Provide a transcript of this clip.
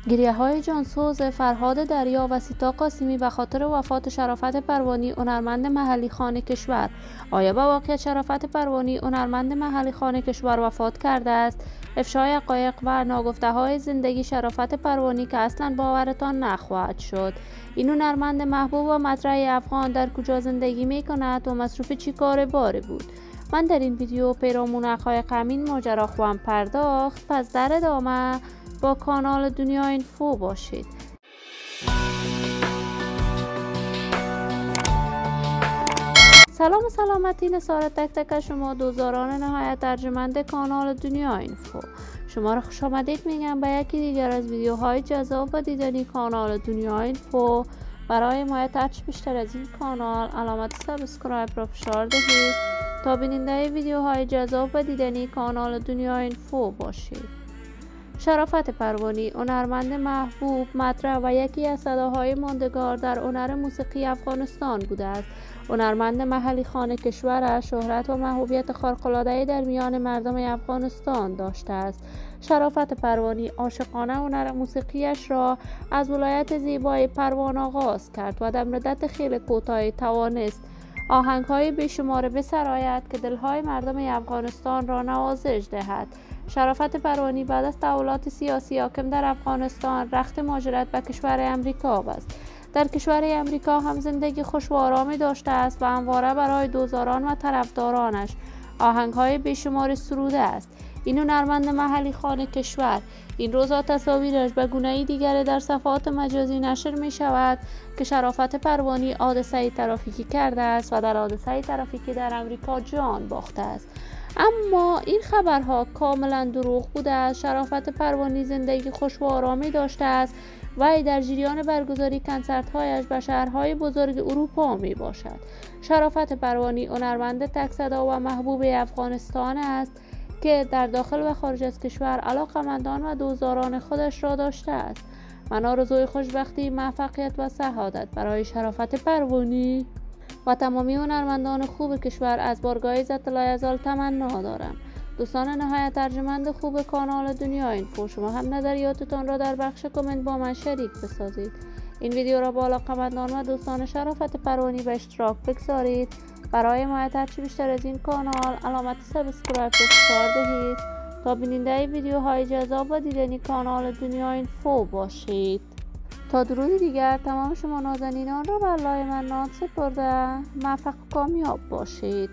گریه‌های جانسوز فرهاد دریا و سیتا قاسمی به خاطر وفات شرافت پروانی، هنرمند محلی خانه کشور. آیا به واقعیت شرافت پروانی، هنرمند محلی خانه کشور وفات کرده است؟ افشای حقایق و ناگفته‌های زندگی شرافت پروانی که اصلا باورتان نخواهد شد. این هنرمند محبوب و مطرح افغان در کجا زندگی می‌کند و مصروف چی کار باره بود؟ من در این ویدیو پیرامون حقایق همین ماجرا خواهم پرداخت، پس در ادامه با کانال دنیا اینفو باشید. سلام و سلامتی نثار تک تک شما دوزاران نهایت ارجمند کانال دنیا اینفو. شما را خوش آمدید میگم به یکی دیگر از ویدیوهای جذاب و دیدنی کانال دنیا اینفو. برای حمایت بیشتر از این کانال علامت سابسکرایب را فشار دهید تا بیننده ویدیوهای جذاب و دیدنی کانال دنیا اینفو باشید. شرافت پروانی، هنرمند محبوب، مطرح و یکی از صداهای ماندگار در هنر موسیقی افغانستان بوده است. هنرمند محلی خانه کشورش شهرت و محبوبیت خارق‌العاده‌ای در میان مردم افغانستان داشته است. شرافت پروانی عاشقانه هنر موسیقیش را از ولایت زیبای پروان آغاز کرد و در مدت خیلی کوتاهی توانست آهنگ‌های بیشمار بسراید که دلهای مردم افغانستان را نوازش دهد. شرافت پروانی بعد از تحولات سیاسی حاکم در افغانستان رخت مهاجرت به کشور امریکا است. در کشور امریکا هم زندگی خوش و آرامی داشته است و همواره برای دوزاران و طرفدارانش آهنگ‌های بیشمار سروده است. این هنرمند محلی خانه کشور این روزا تصاویرش به گونه‌ای دیگر در صفحات مجازی نشر می شود که شرافت پروانی حادثه ترافیکی کرده است و در حادثه ترافیکی در امریکا جان باخته است. اما این خبرها کاملا دروغ بوده است. شرافت پروانی زندگی خوش و آرامی داشته است و در جریان برگزاری کنسرت‌هایش به شهرهای بزرگ اروپا می باشد. شرافت پروانی هنرمند تک صدا و محبوب افغانستان است که در داخل و خارج از کشور علاقمندان و دوستداران خودش را داشته است. من آرزوی خوشبختی، موفقیت و سعادت برای شرافت پروانی و تمامی هنرمندان خوب کشور از بارگاه عزت لایزال تمنا دارم. دوستان نهایت ارجمند خوب کانال دنیا اینفو، شما هم نظریاتتان را در بخش کامنت با من شریک بسازید. این ویدیو را با علاقمندان و دوستان شرافت پروانی به اشتراک بگذارید. برای حمایت بیشتر از این کانال علامت سابسکرایب را فشار دهید تا بیننده ویدیوهای جذاب و دیدنی کانال دنیا اینفو باشید. تا درود دیگر تمام شما نازنینان را به الله منان سپرده موفق و کامیاب باشید.